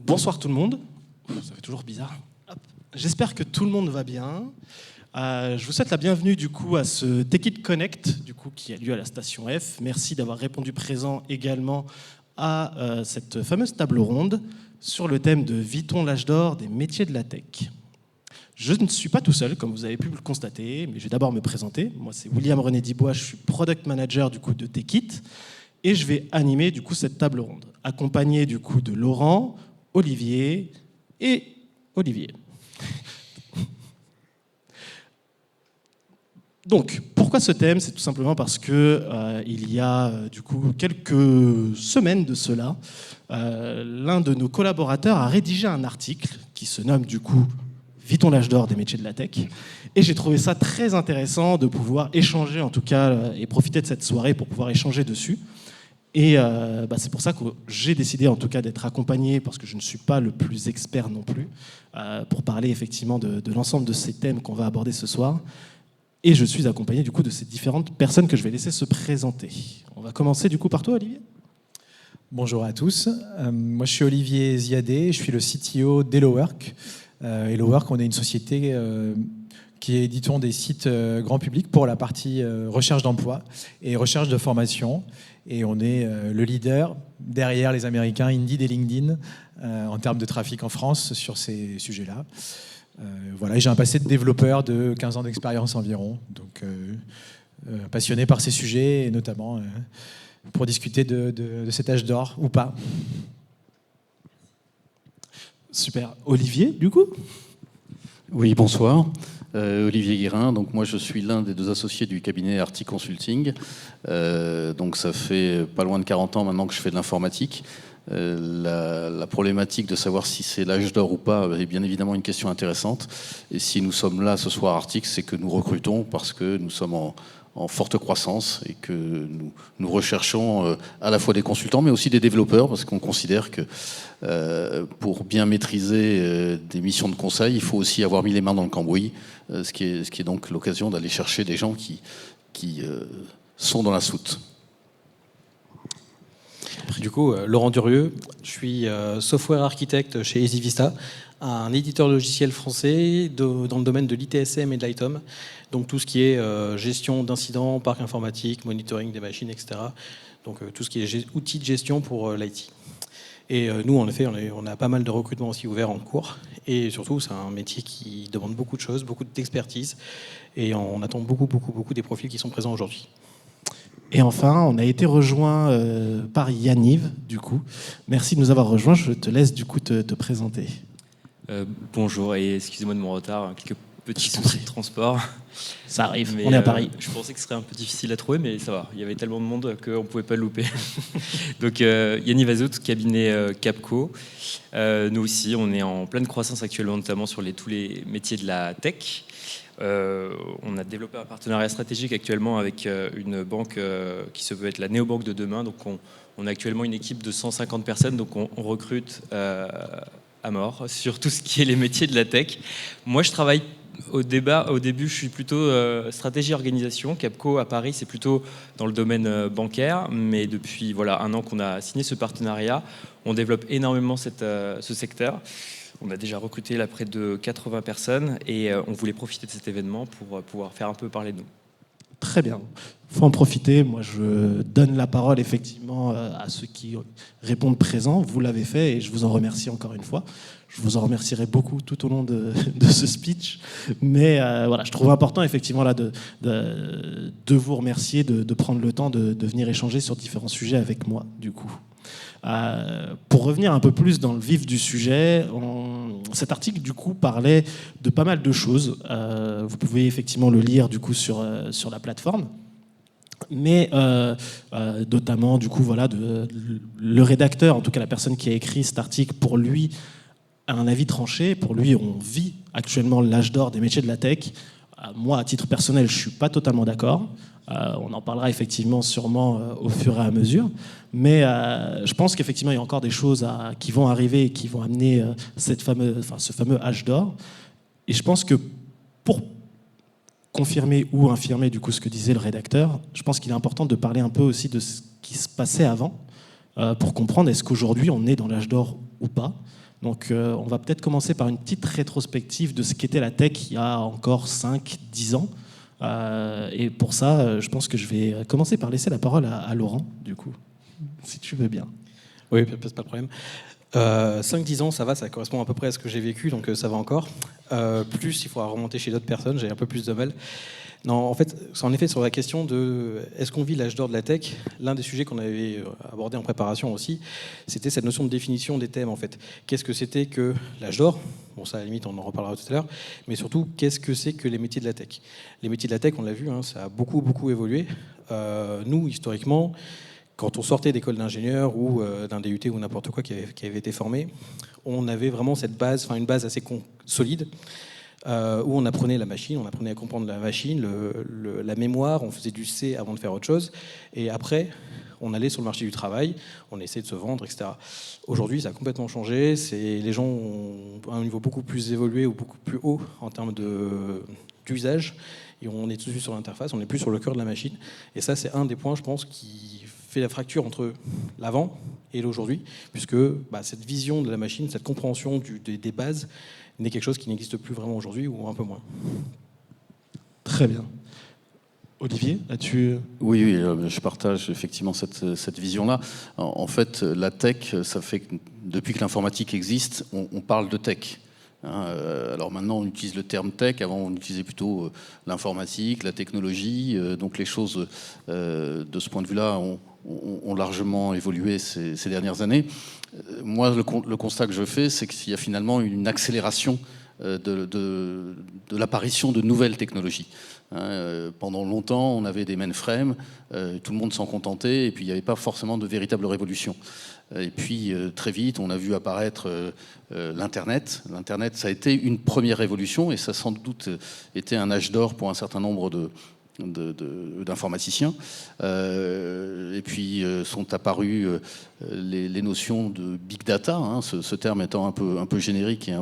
Bonsoir tout le monde. Ça fait toujours bizarre. Hop. J'espère que tout le monde va bien. Je vous souhaite la bienvenue du coup à ce Tech It Connect du coup, qui a lieu à la station F. Merci d'avoir répondu présent également à cette fameuse table ronde sur le thème de Vit-on l'âge d'or des métiers de la tech. Je ne suis pas tout seul, comme vous avez pu le constater, mais je vais d'abord me présenter. Moi, c'est William René Dibois, je suis Product Manager du coup de Tech It, et je vais animer du coup cette table ronde, accompagné du coup de Laurent, Olivier et Olivier. Donc, pourquoi ce thème ? C'est tout simplement parce que il y a du coup quelques semaines de cela, l'un de nos collaborateurs a rédigé un article qui se nomme du coup Vit-on l'âge d'or des métiers de la tech ? Et j'ai trouvé ça très intéressant de pouvoir échanger en tout cas et profiter de cette soirée pour pouvoir échanger dessus. Et c'est pour ça que j'ai décidé en tout cas d'être accompagné, parce que je ne suis pas le plus expert non plus, pour parler effectivement de l'ensemble de ces thèmes qu'on va aborder ce soir. Et je suis accompagné du coup de ces différentes personnes que je vais laisser se présenter. On va commencer du coup par toi, Olivier. Bonjour à tous. Moi, je suis Olivier Ziadé, je suis le CTO d'HelloWork. HelloWork, on est une société qui éditons des sites grand public pour la partie recherche d'emploi et recherche de formation. Et on est le leader derrière les Américains Indeed et LinkedIn en termes de trafic en France sur ces sujets-là. Voilà, j'ai un passé de développeur de 15 ans d'expérience environ, donc passionné par ces sujets, et notamment pour discuter de cet âge d'or ou pas. Super. Olivier, du coup ? Oui, bonsoir. Olivier Guérin, donc moi je suis l'un des deux associés du cabinet Arti Consulting. Donc ça fait pas loin de 40 ans maintenant que je fais de l'informatique. La problématique de savoir si c'est l'âge d'or ou pas est bien évidemment une question intéressante. Et si nous sommes là ce soir à Artic, c'est que nous recrutons parce que nous sommes en forte croissance et que nous recherchons à la fois des consultants mais aussi des développeurs, parce qu'on considère que pour bien maîtriser des missions de conseil, il faut aussi avoir mis les mains dans le cambouis, ce qui est donc l'occasion d'aller chercher des gens qui sont dans la soute. Du coup, Laurent Durieux, je suis software architecte chez EasyVista, un éditeur logiciel français dans le domaine de l'ITSM et de l'ITOM. Donc tout ce qui est gestion d'incidents, parc informatique, monitoring des machines, etc. Donc tout ce qui est outils de gestion pour l'IT. Et nous, en effet, on a pas mal de recrutements aussi ouverts en cours. Et surtout, c'est un métier qui demande beaucoup de choses, beaucoup d'expertise. Et on attend beaucoup des profils qui sont présents aujourd'hui. Et enfin, on a été rejoint par Yanniv, du coup. Merci de nous avoir rejoints. Je te laisse du coup te présenter. Bonjour, et excusez-moi de mon retard, quelques petits soucis de transport. Ça arrive, Mais, on est à Paris. Je pensais que ce serait un peu difficile à trouver, mais ça va, il y avait tellement de monde qu'on ne pouvait pas le louper. Donc Yanniv Azout, cabinet Capco. Nous aussi, on est en pleine croissance actuellement, notamment sur tous les métiers de la tech. On a développé un partenariat stratégique actuellement avec une banque qui se veut être la néobanque de demain. Donc on a actuellement une équipe de 150 personnes, donc on recrute à mort sur tout ce qui est les métiers de la tech. Moi, je travaille au début, je suis plutôt stratégie organisation. Capco à Paris, c'est plutôt dans le domaine bancaire, mais depuis un an qu'on a signé ce partenariat, on développe énormément ce secteur. On a déjà recruté là près de 80 personnes et on voulait profiter de cet événement pour pouvoir faire un peu parler de nous. Très bien. Il faut en profiter. Moi, je donne la parole effectivement à ceux qui répondent présents. Vous l'avez fait et je vous en remercie encore une fois. Je vous en remercierai beaucoup tout au long de ce speech. Mais je trouve important effectivement là, de vous remercier, de prendre le temps de venir échanger sur différents sujets avec moi, du coup. Pour revenir un peu plus dans le vif du sujet, cet article du coup parlait de pas mal de choses. Vous pouvez effectivement le lire du coup sur la plateforme, mais notamment du coup le rédacteur, en tout cas la personne qui a écrit cet article, pour lui a un avis tranché. Pour lui, on vit actuellement l'âge d'or des métiers de la tech. Moi, à titre personnel, je suis pas totalement d'accord. On en parlera effectivement sûrement au fur et à mesure. Mais je pense qu'effectivement, il y a encore des choses qui vont arriver et qui vont amener ce fameux âge d'or. Et je pense que pour confirmer ou infirmer du coup ce que disait le rédacteur, je pense qu'il est important de parler un peu aussi de ce qui se passait avant pour comprendre est-ce qu'aujourd'hui on est dans l'âge d'or ou pas. Donc on va peut-être commencer par une petite rétrospective de ce qu'était la tech il y a encore 5-10 ans. Et pour ça, je pense que je vais commencer par laisser la parole à Laurent, du coup, si tu veux bien. Oui, pas de problème. 5-10 ans, ça va, ça correspond à peu près à ce que j'ai vécu, donc ça va encore. Plus, il faudra remonter chez d'autres personnes, j'ai un peu plus de mal. Non, en fait, c'est en effet sur la question de est-ce qu'on vit l'âge d'or de la tech, l'un des sujets qu'on avait abordé en préparation aussi, c'était cette notion de définition des thèmes, en fait. Qu'est-ce que c'était que l'âge d'or? Bon, ça, à la limite, on en reparlera tout à l'heure. Mais surtout, qu'est-ce que c'est que les métiers de la tech? Les métiers de la tech, on l'a vu, hein, ça a beaucoup évolué. Nous, historiquement, quand on sortait d'école d'ingénieur ou d'un DUT ou n'importe quoi qui avait été formé, on avait vraiment cette base, une base assez solide, où on apprenait la machine, on apprenait à comprendre la machine, la mémoire, on faisait du C avant de faire autre chose, et après, on allait sur le marché du travail, on essayait de se vendre, etc. Aujourd'hui, ça a complètement changé, les gens ont un niveau beaucoup plus évolué ou beaucoup plus haut en termes d'usage, et on est tout de suite sur l'interface, on n'est plus sur le cœur de la machine, et ça, c'est un des points, je pense, qui fait la fracture entre l'avant et l'aujourd'hui, puisque cette vision de la machine, cette compréhension des bases, n'est quelque chose qui n'existe plus vraiment aujourd'hui, ou un peu moins. Très bien. Olivier, as-tu... Oui, je partage effectivement cette vision-là. En fait, la tech, ça fait que depuis que l'informatique existe, on parle de tech. Alors maintenant, on utilise le terme tech. Avant, on utilisait plutôt l'informatique, la technologie. Donc les choses, de ce point de vue-là, ont largement évolué ces dernières années. Moi, le constat que je fais, c'est qu'il y a finalement une accélération de l'apparition de nouvelles technologies. Pendant longtemps, on avait des mainframes, tout le monde s'en contentait, et puis il n'y avait pas forcément de véritable révolution. Et puis très vite, on a vu apparaître l'Internet. L'Internet, ça a été une première révolution, et ça a sans doute été un âge d'or pour un certain nombre d'informaticiens. Et puis sont apparues les notions de big data, ce terme étant un peu générique et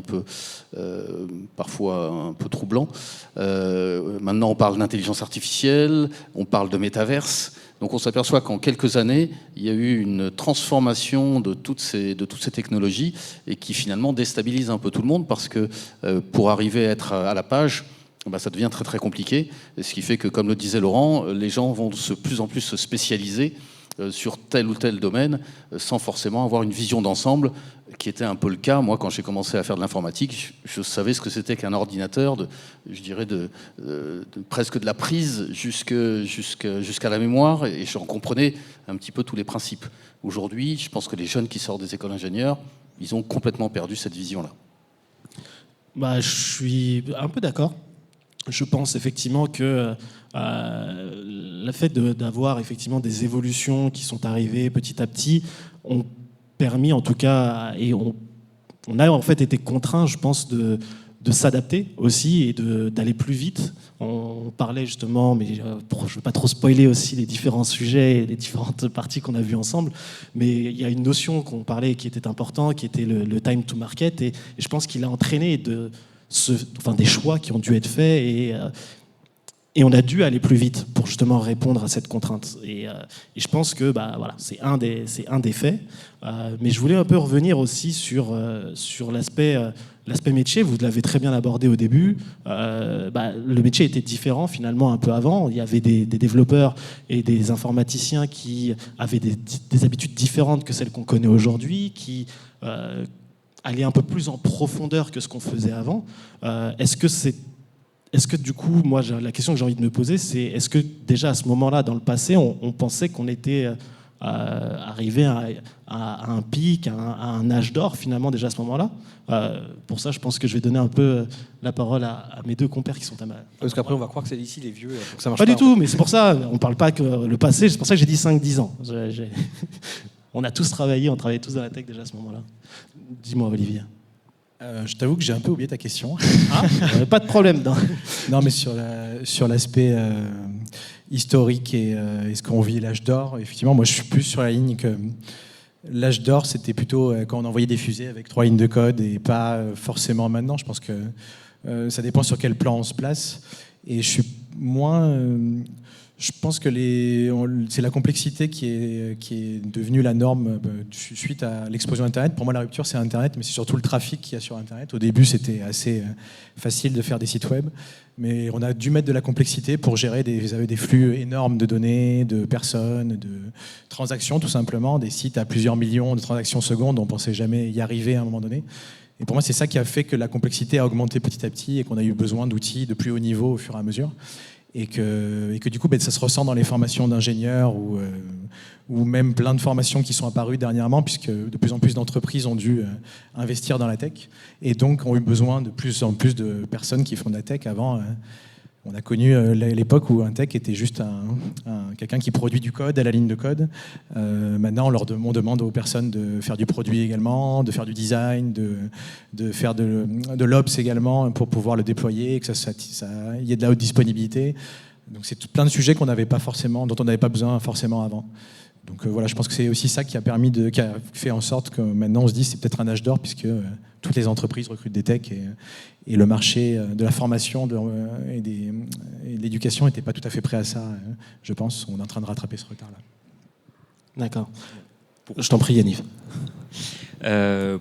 parfois un peu troublant. Maintenant, on parle d'intelligence artificielle, on parle de métaverse. Donc on s'aperçoit qu'en quelques années, il y a eu une transformation de toutes ces technologies, et qui finalement déstabilise un peu tout le monde, parce que pour arriver à être à la page, ça devient très compliqué, et ce qui fait que, comme le disait Laurent, les gens vont de plus en plus se spécialiser sur tel ou tel domaine, sans forcément avoir une vision d'ensemble, qui était un peu le cas. Moi, quand j'ai commencé à faire de l'informatique, je savais ce que c'était qu'un ordinateur, presque de la prise jusqu'à la mémoire, et j'en comprenais un petit peu tous les principes. Aujourd'hui, je pense que les jeunes qui sortent des écoles d'ingénieurs, ils ont complètement perdu cette vision-là. Je suis un peu d'accord. Je pense effectivement que le fait d'avoir effectivement des évolutions qui sont arrivées petit à petit ont permis, en tout cas, et on a en fait été contraints, je pense, de s'adapter aussi et d'aller plus vite. On parlait justement, mais je ne veux pas trop spoiler aussi les différents sujets et les différentes parties qu'on a vues ensemble, mais il y a une notion qu'on parlait qui était importante, qui était le time to market, et je pense qu'il a entraîné des choix qui ont dû être faits, et on a dû aller plus vite pour justement répondre à cette contrainte. Et je pense que c'est un des faits. Mais je voulais un peu revenir aussi sur l'aspect métier. Vous l'avez très bien abordé au début. Le métier était différent finalement un peu avant. Il y avait des développeurs et des informaticiens qui avaient des habitudes différentes que celles qu'on connaît aujourd'hui, qui allaient un peu plus en profondeur que ce qu'on faisait avant. Est-ce que du coup, moi, la question que j'ai envie de me poser, c'est est-ce que déjà à ce moment-là, dans le passé, on pensait qu'on était arrivé à un pic, à un âge d'or finalement déjà à ce moment-là? Pour ça, je pense que je vais donner un peu la parole à mes deux compères qui sont à ma... Parce qu'après, on va croire que c'est ici les vieux. Ça marche pas du tout, mais c'est pour ça, on ne parle pas que le passé, c'est pour ça que j'ai dit 5-10 ans. On a tous travaillé, on travaillait tous dans la tech déjà à ce moment-là. Dis-moi, Olivier. Je t'avoue que j'ai un peu oublié ta question. Pas de problème. Non, mais sur l'aspect historique et ce qu'on vit l'âge d'or, effectivement, moi je suis plus sur la ligne que l'âge d'or, c'était plutôt quand on envoyait des fusées avec 3 lignes de code, et pas forcément maintenant. Je pense que ça dépend sur quel plan on se place. Et je suis moins... Je pense que c'est la complexité qui est devenue la norme suite à l'explosion Internet. Pour moi, la rupture, c'est Internet, mais c'est surtout le trafic qu'il y a sur Internet. Au début, c'était assez facile de faire des sites web, mais on a dû mettre de la complexité pour gérer des flux énormes de données, de personnes, de transactions, tout simplement, des sites à plusieurs millions de transactions secondes. On ne pensait jamais y arriver à un moment donné. Et pour moi, c'est ça qui a fait que la complexité a augmenté petit à petit et qu'on a eu besoin d'outils de plus haut niveau au fur et à mesure. Et que du coup, ça se ressent dans les formations d'ingénieurs ou même plein de formations qui sont apparues dernièrement, puisque de plus en plus d'entreprises ont dû investir dans la tech et donc ont eu besoin de plus en plus de personnes qui font de la tech. Avant, on a connu l'époque où un tech était juste quelqu'un qui produit du code à la ligne de code. Maintenant, on demande aux personnes de faire du produit également, de faire du design, de faire de l'ops également pour pouvoir le déployer, et que il y ait de la haute disponibilité. Donc c'est plein de sujets dont on n'avait pas besoin forcément avant. Donc voilà, je pense que c'est aussi ça qui a fait en sorte que maintenant on se dit c'est peut-être un âge d'or, puisque toutes les entreprises recrutent des techs et le marché de la formation et de l'éducation n'était pas tout à fait prêt à ça, je pense. On est en train de rattraper ce retard-là. D'accord. Je t'en prie, Yaniv.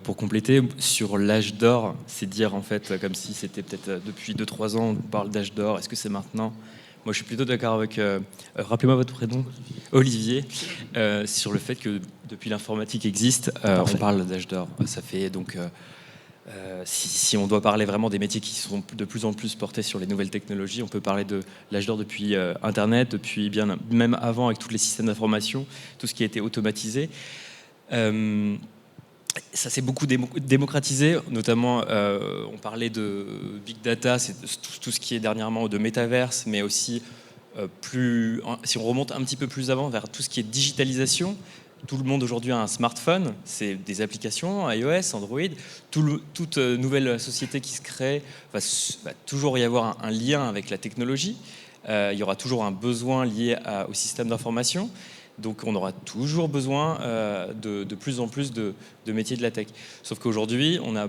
Pour compléter, sur l'âge d'or, c'est dire en fait comme si c'était peut-être depuis 2-3 ans on parle d'âge d'or, est-ce que c'est maintenant ? Moi je suis plutôt d'accord avec, rappelez-moi votre prénom, Olivier, sur le fait que depuis l'informatique existe, on parle d'âge d'or. Ça fait donc, si on doit parler vraiment des métiers qui sont de plus en plus portés sur les nouvelles technologies, on peut parler de l'âge d'or depuis Internet, depuis bien même avant avec tous les systèmes d'information, tout ce qui a été automatisé. Ça s'est beaucoup démocratisé, notamment on parlait de big data, c'est tout ce qui est dernièrement de métaverse, mais aussi si on remonte un petit peu plus avant vers tout ce qui est digitalisation. Tout le monde aujourd'hui a un smartphone, c'est des applications, iOS, Android, toute nouvelle société qui se crée va toujours y avoir un lien avec la technologie, il y aura toujours un besoin lié au système d'information. Donc on aura toujours besoin de plus en plus de métiers de la tech. Sauf qu'aujourd'hui, on a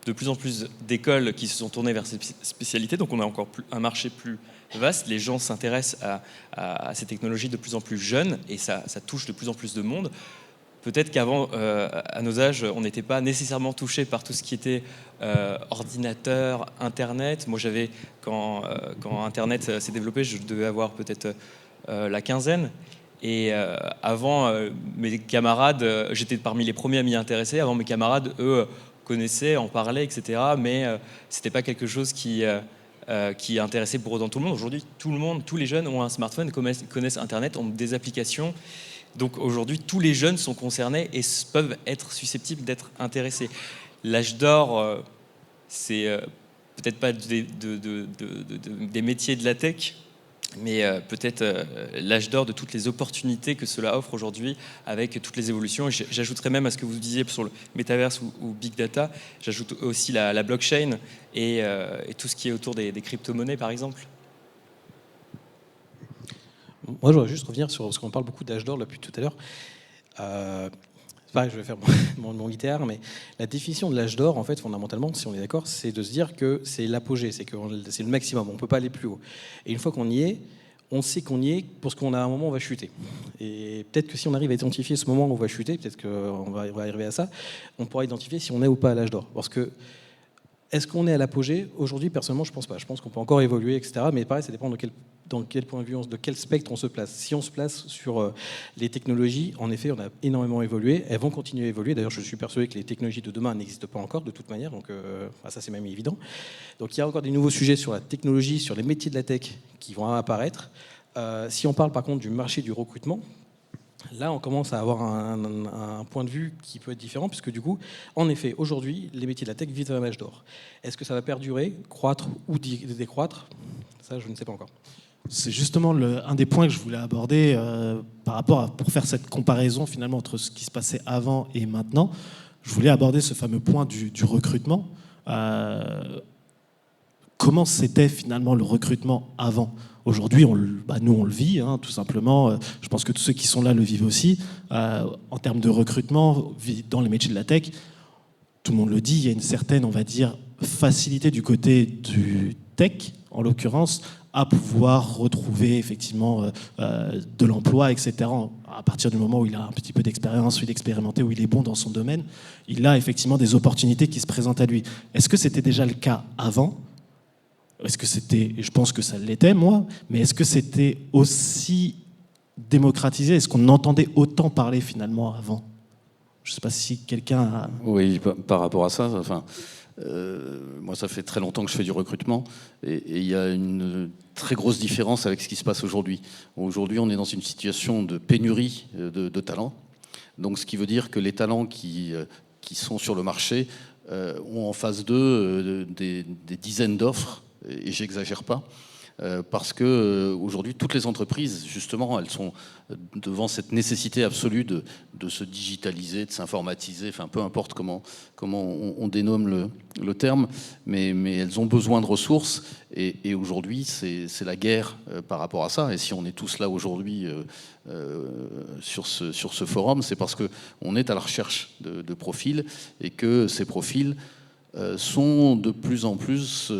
de plus en plus d'écoles qui se sont tournées vers ces spécialités, donc on a encore un marché plus vaste. Les gens s'intéressent à ces technologies de plus en plus jeunes et ça touche de plus en plus de monde. Peut-être qu'avant, à nos âges, on n'était pas nécessairement touché par tout ce qui était ordinateur, Internet. Moi, quand Internet s'est développé, je devais avoir peut-être la quinzaine. Et avant, mes camarades, j'étais parmi les premiers à m'y intéresser. Avant, mes camarades, eux, connaissaient, en parlaient, etc. Mais c'était pas quelque chose qui intéressait pour autant tout le monde. Aujourd'hui, tous les jeunes ont un smartphone, connaissent Internet, ont des applications. Donc aujourd'hui, tous les jeunes sont concernés et peuvent être susceptibles d'être intéressés. L'âge d'or, c'est peut-être pas des métiers de la tech, mais peut-être l'âge d'or de toutes les opportunités que cela offre aujourd'hui avec toutes les évolutions. Et j'ajouterais même à ce que vous disiez sur le métaverse ou big data, j'ajoute aussi la blockchain et tout ce qui est autour des crypto-monnaies, par exemple. Moi, je voudrais juste revenir sur parce qu'on parle beaucoup d'âge d'or depuis tout à l'heure. C'est pareil, je vais faire mon guitare, mais la définition de l'âge d'or, en fait, fondamentalement, si on est d'accord, c'est de se dire que c'est l'apogée, c'est le maximum, on ne peut pas aller plus haut. Et une fois qu'on y est, on sait qu'on y est parce qu'on a un moment où on va chuter. Et peut-être que si on arrive à identifier ce moment où on va chuter, peut-être qu'on va arriver à ça, on pourra identifier si on est ou pas à l'âge d'or. Parce que est-ce qu'on est à l'apogée ? Aujourd'hui, personnellement, je ne pense pas. Je pense qu'on peut encore évoluer, etc. Mais pareil, ça dépend dans quel point de vue, de quel spectre on se place. Si on se place sur les technologies, en effet, on a énormément évolué. Elles vont continuer à évoluer. D'ailleurs, je suis persuadé que les technologies de demain n'existent pas encore, de toute manière. Donc, ça, c'est même évident. Donc, il y a encore des nouveaux sujets sur la technologie, sur les métiers de la tech qui vont apparaître. Si on parle, par contre, du marché du recrutement, là, on commence à avoir un point de vue qui peut être différent, puisque du coup, en effet, aujourd'hui, les métiers de la tech vivent un âge d'or. Est-ce que ça va perdurer, croître ou décroître ? Ça, je ne sais pas encore. C'est justement un des points que je voulais aborder par rapport pour faire cette comparaison finalement entre ce qui se passait avant et maintenant. Je voulais aborder ce fameux point du recrutement. Comment c'était finalement le recrutement avant ? Aujourd'hui, nous, on le vit, tout simplement. Je pense que tous ceux qui sont là le vivent aussi. En termes de recrutement, dans les métiers de la tech, tout le monde le dit, il y a une certaine, on va dire, facilité du côté du tech, en l'occurrence, à pouvoir retrouver effectivement de l'emploi, etc. À partir du moment où il a un petit peu d'expérience, où il est expérimenté, où il est bon dans son domaine, il a effectivement des opportunités qui se présentent à lui. Est-ce que c'était déjà le cas avant ? Est-ce que c'était, et je pense que ça l'était moi, mais est-ce que c'était aussi démocratisé ? Est-ce qu'on entendait autant parler finalement avant ? Je ne sais pas si quelqu'un a... Oui, par rapport à ça, enfin, moi ça fait très longtemps que je fais du recrutement et il y a une très grosse différence avec ce qui se passe aujourd'hui. Aujourd'hui, on est dans une situation de pénurie de talents, donc ce qui veut dire que les talents qui sont sur le marché ont en face d'eux des dizaines d'offres, et j'exagère pas. Parce que aujourd'hui, toutes les entreprises, justement, elles sont devant cette nécessité absolue de se digitaliser, de s'informatiser, enfin peu importe comment on dénomme le terme, mais elles ont besoin de ressources. Et aujourd'hui, c'est la guerre par rapport à ça. Et si on est tous là aujourd'hui sur ce forum, c'est parce qu'on est à la recherche de profils et que ces profils sont de plus en plus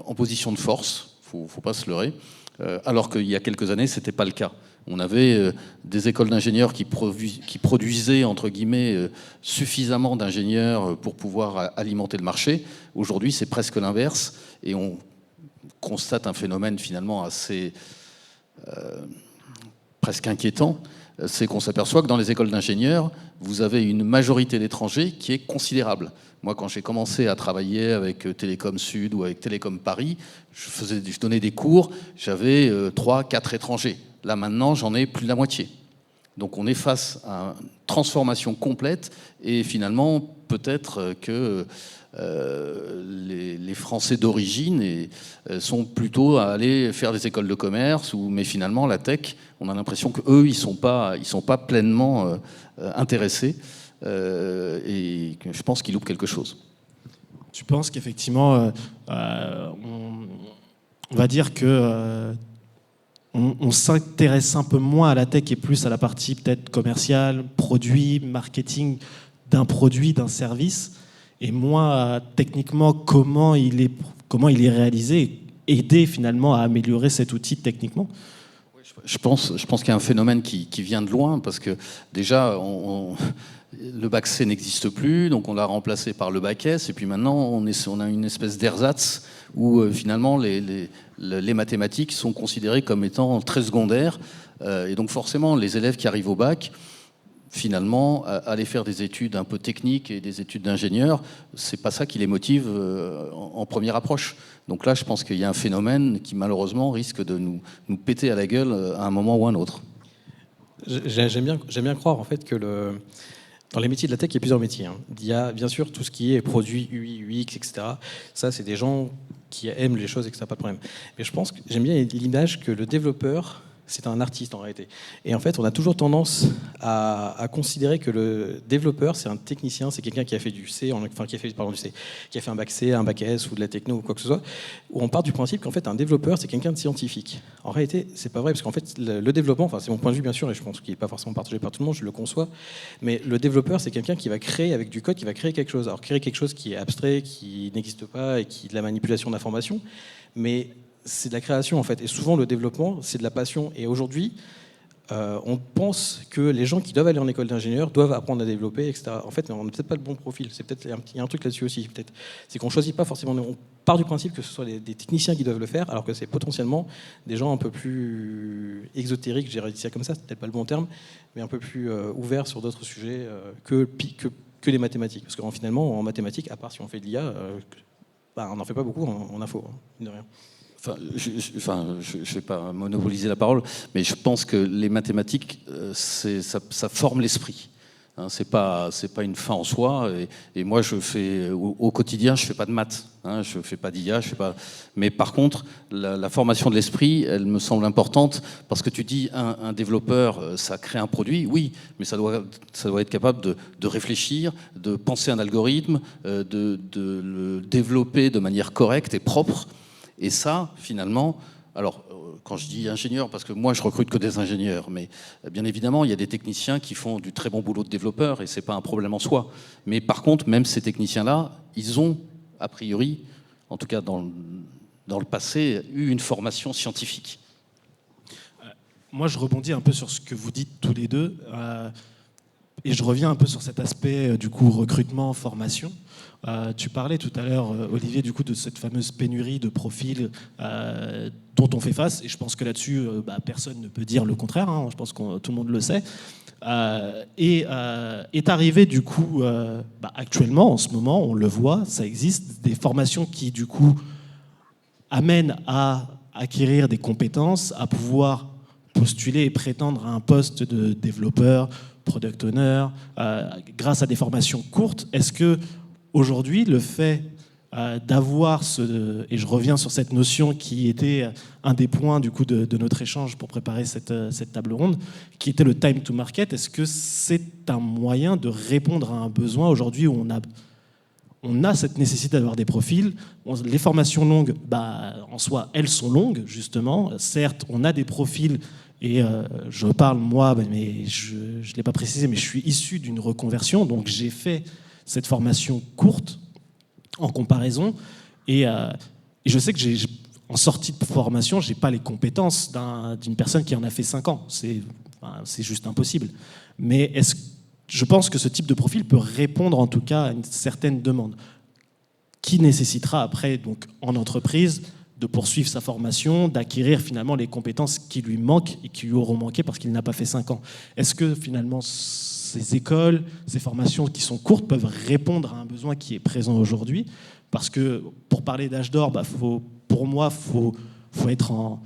en position de force. Faut pas se leurrer, alors qu'il y a quelques années, c'était pas le cas. On avait des écoles d'ingénieurs qui produisaient, entre guillemets, suffisamment d'ingénieurs pour pouvoir alimenter le marché. Aujourd'hui, c'est presque l'inverse, et on constate un phénomène finalement assez presque inquiétant. C'est qu'on s'aperçoit que dans les écoles d'ingénieurs, vous avez une majorité d'étrangers qui est considérable. Moi, quand j'ai commencé à travailler avec Télécom Sud ou avec Télécom Paris, je donnais des cours, j'avais 3-4 étrangers. Là, maintenant, j'en ai plus de la moitié. Donc, on est face à une transformation complète et finalement, peut-être que les Français d'origine sont plutôt à aller faire des écoles de commerce, mais finalement, la tech, on a l'impression qu'eux, ils sont pas pleinement intéressés. Et je pense qu'il loupe quelque chose. Tu penses qu'effectivement, on va dire que on s'intéresse un peu moins à la tech et plus à la partie peut-être commerciale, produit, marketing d'un produit, d'un service, et moins techniquement comment il est réalisé, aider finalement à améliorer cet outil techniquement. Je pense qu'il y a un phénomène qui vient de loin, parce que déjà, le bac C n'existe plus, donc on l'a remplacé par le bac S, et puis maintenant on a une espèce d'ersatz où finalement les mathématiques sont considérées comme étant très secondaires, et donc forcément les élèves qui arrivent au bac, finalement, aller faire des études un peu techniques et des études d'ingénieur, c'est pas ça qui les motive en première approche. Donc là, je pense qu'il y a un phénomène qui malheureusement risque de nous péter à la gueule à un moment ou à un autre. J'aime bien croire en fait que dans les métiers de la tech, il y a plusieurs métiers. Il y a bien sûr tout ce qui est produit, UI, UX, etc. Ça, c'est des gens qui aiment les choses et que ça n'a pas de problème. Mais je pense que j'aime bien l'image que le développeur, c'est un artiste en réalité. Et en fait, on a toujours tendance à considérer que le développeur, c'est un technicien, c'est quelqu'un qui a fait du C, qui a fait un bac C, un bac S ou de la techno ou quoi que ce soit, où on part du principe qu'en fait, un développeur, c'est quelqu'un de scientifique. En réalité, c'est pas vrai, parce qu'en fait, le développement, enfin, c'est mon point de vue bien sûr, et je pense qu'il n'est pas forcément partagé par tout le monde, je le conçois, mais le développeur, c'est quelqu'un qui va créer avec du code, qui va créer quelque chose. Alors, créer quelque chose qui est abstrait, qui n'existe pas et qui est de la manipulation d'informations, mais c'est de la création en fait, et souvent le développement c'est de la passion. Et aujourd'hui, on pense que les gens qui doivent aller en école d'ingénieur doivent apprendre à développer, etc. En fait, on n'a peut-être pas le bon profil. C'est peut-être il y a un truc là-dessus aussi. Peut-être, c'est qu'on choisit pas forcément. On part du principe que ce soit des techniciens qui doivent le faire, alors que c'est potentiellement des gens un peu plus exotériques. J'ai dit ça comme ça, c'est peut-être pas le bon terme, mais un peu plus ouverts sur d'autres sujets que les mathématiques. Parce qu'en finalement, en mathématiques, à part si on fait de l'IA, on n'en fait pas beaucoup en info, de rien. Je ne vais pas monopoliser la parole, mais je pense que les mathématiques, ça forme l'esprit. Hein, c'est pas une fin en soi. Et moi, au quotidien, je fais pas de maths, je fais pas d'IA, Mais par contre, la formation de l'esprit, elle me semble importante, parce que tu dis un développeur, ça crée un produit, oui, mais ça doit être capable de réfléchir, de penser un algorithme, de le développer de manière correcte et propre. Et ça, finalement, alors quand je dis ingénieur, parce que moi je recrute que des ingénieurs, mais bien évidemment il y a des techniciens qui font du très bon boulot de développeur et c'est pas un problème en soi. Mais par contre, même ces techniciens-là, ils ont a priori, en tout cas dans dans le passé, eu une formation scientifique? Moi, je rebondis un peu sur ce que vous dites tous les deux. Et je reviens un peu sur cet aspect du coup recrutement, formation. Tu parlais tout à l'heure, Olivier, du coup de cette fameuse pénurie de profils dont on fait face. Et je pense que là-dessus, personne ne peut dire le contraire. Hein, je pense que tout le monde le sait. Est arrivé du coup, actuellement, en ce moment, on le voit, ça existe, des formations qui du coup amènent à acquérir des compétences, à pouvoir postuler et prétendre à un poste de développeur, product owner, grâce à des formations courtes. Est-ce que aujourd'hui, le fait d'avoir et je reviens sur cette notion qui était un des points du coup de notre échange pour préparer cette table ronde, qui était le time to market, est-ce que c'est un moyen de répondre à un besoin aujourd'hui où on a cette nécessité d'avoir des profils. Les formations longues, en soi, elles sont longues, justement. Certes, on a des profils, et je parle, moi, mais je ne l'ai pas précisé, mais je suis issu d'une reconversion, donc j'ai fait cette formation courte en comparaison, et je sais que en sortie de formation, je n'ai pas les compétences d'une personne qui en a fait 5 ans. C'est juste impossible. Mais je pense que ce type de profil peut répondre en tout cas à une certaine demande qui nécessitera après, donc, en entreprise, de poursuivre sa formation, d'acquérir finalement les compétences qui lui manquent et qui lui auront manqué parce qu'il n'a pas fait 5 ans. Est-ce que finalement ces écoles, ces formations qui sont courtes peuvent répondre à un besoin qui est présent aujourd'hui? Parce que pour parler d'âge d'or, pour moi, faut être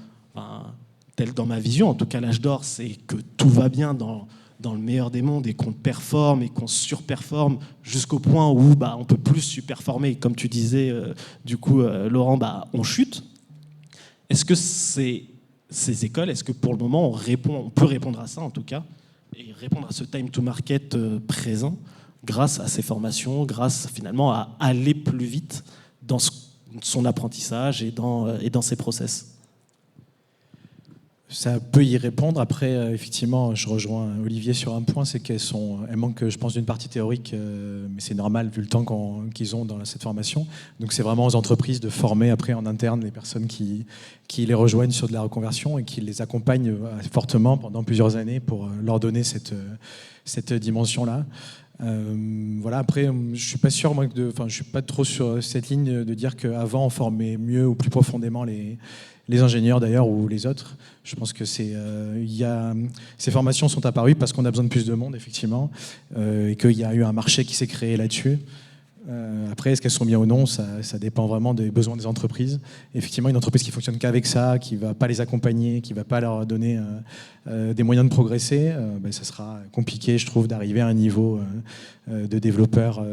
tel dans ma vision, en tout cas l'âge d'or, c'est que tout va bien dans le meilleur des mondes et qu'on performe et qu'on surperforme jusqu'au point où on peut plus surperformer. Comme tu disais, Laurent, on chute. Est-ce que ces écoles, est-ce que pour le moment on peut répondre à ça en tout cas, et répondre à ce time to market présent grâce à ces formations, grâce finalement à aller plus vite dans son apprentissage et dans ses process? Ça peut y répondre. Après, effectivement, je rejoins Olivier sur un point, c'est qu'elles manquent, je pense, d'une partie théorique, mais c'est normal vu le temps qu'ils ont dans cette formation. Donc c'est vraiment aux entreprises de former après en interne les personnes qui les rejoignent sur de la reconversion et qui les accompagnent fortement pendant plusieurs années pour leur donner cette dimension-là. Voilà. Après, je suis pas sûr, je suis pas trop sur cette ligne de dire qu'avant on formait mieux ou plus profondément les ingénieurs d'ailleurs ou les autres. Je pense que ces formations sont apparues parce qu'on a besoin de plus de monde effectivement, et qu'il y a eu un marché qui s'est créé là-dessus. Après, est-ce qu'elles sont bien ou non, ça dépend vraiment des besoins des entreprises. Effectivement, une entreprise qui fonctionne qu'avec ça, qui va pas les accompagner, qui va pas leur donner des moyens de progresser, ça sera compliqué, je trouve, d'arriver à un niveau de développeur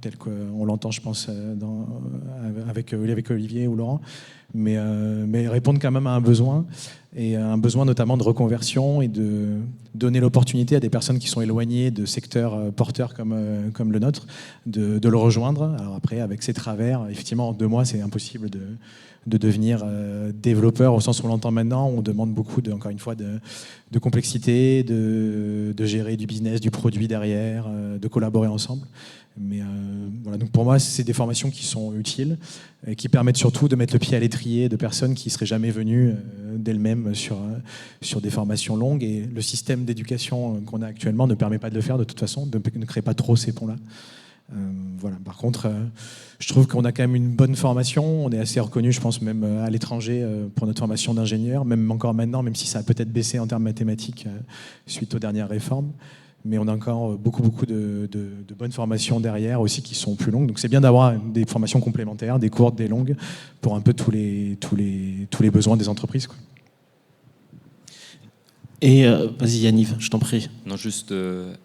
tel qu'on l'entend, je pense, avec Olivier ou Laurent, mais répondre quand même à un besoin, et un besoin notamment de reconversion et de donner l'opportunité à des personnes qui sont éloignées de secteurs porteurs comme le nôtre de le rejoindre. Alors après, avec ses travers, effectivement, en 2 mois, c'est impossible de devenir développeur au sens où on l'entend maintenant. On demande beaucoup, encore une fois, de complexité, de gérer du business, du produit derrière, de collaborer ensemble. Mais voilà, donc pour moi, c'est des formations qui sont utiles et qui permettent surtout de mettre le pied à l'étrier de personnes qui ne seraient jamais venues d'elles-mêmes sur des formations longues. Et le système d'éducation qu'on a actuellement ne permet pas de le faire de toute façon, ne crée pas trop ces ponts-là. Voilà. Par contre, je trouve qu'on a quand même une bonne formation. On est assez reconnu, je pense, même à l'étranger pour notre formation d'ingénieur, même encore maintenant, même si ça a peut-être baissé en termes mathématiques suite aux dernières réformes. Mais on a encore beaucoup de bonnes formations derrière aussi qui sont plus longues. Donc c'est bien d'avoir des formations complémentaires, des courtes, des longues, pour un peu tous les besoins des entreprises, quoi. Et vas-y Yaniv, je t'en prie. Non, juste